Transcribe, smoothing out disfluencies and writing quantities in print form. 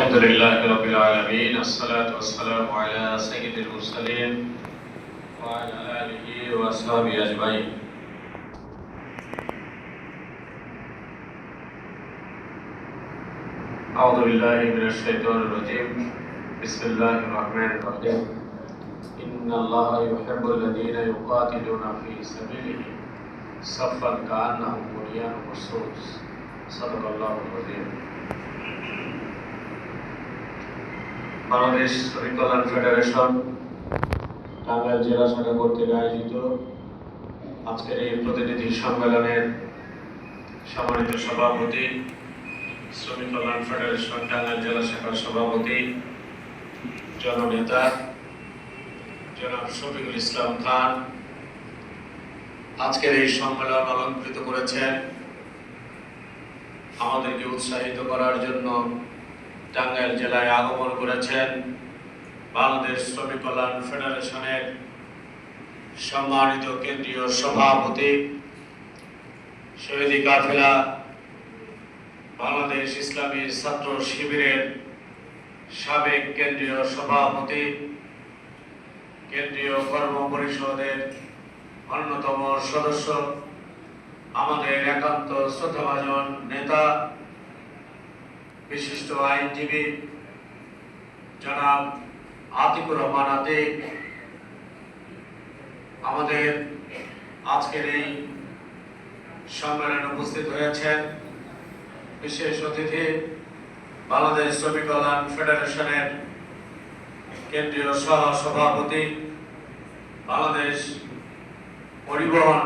الحمد لله رب العالمين الصلاة والسلام على سيد المرسلين وعلى آله وأصحابه أجمعين أعوذ بالله من الشيطان الرجيم بسم الله الرحمن الرحيم إن الله يحب الذين يقاتلون في سبيله صفا كأنهم بنيان مرصوص صدق الله العظيم বাংলাদেশ শ্রমিক কল্যাণ ফেডারেশন টাঙ্গাইল জেলা শাখা কর্তৃক আয়োজিত আজকের এই প্রতিনিধি সম্মেলনের সম্মানিত সভাপতি, শ্রমিক কল্যাণ ফেডারেশন টাঙ্গাইল জেলা শাখার সভাপতি জননেতা জনাব শফিকুল ইসলাম খান আজকের এই সম্মেলন অলংকৃত করেছেন। আমাদেরকে উৎসাহিত করার জন্য টাঙ্গাইল জেলায় আগমন করেছেন বাংলাদেশ শ্রমিক কল্যাণ ফেডারেশনের সম্মানিত কেন্দ্রীয় সভাপতি, শহীদি কাফেলা বাংলাদেশ ইসলামী ছাত্র শিবিরের সাবেক কেন্দ্রীয় সভাপতি, কেন্দ্রীয় কর্ম পরিষদের অন্যতম সদস্য, আমাদের একান্ত শ্রদ্ধাভাজন নেতা, বিশিষ্ট আইনজীবী জনাব আতিকুর রহমান আতিক, আমাদের আজকের এই সম্মেলনে উপস্থিত হয়েছেন বিশেষ অতিথি বাংলাদেশ শ্রমিক কল্যাণ ফেডারেশনের কেন্দ্রীয় সহ সভাপতি, বাংলাদেশ পরিবহন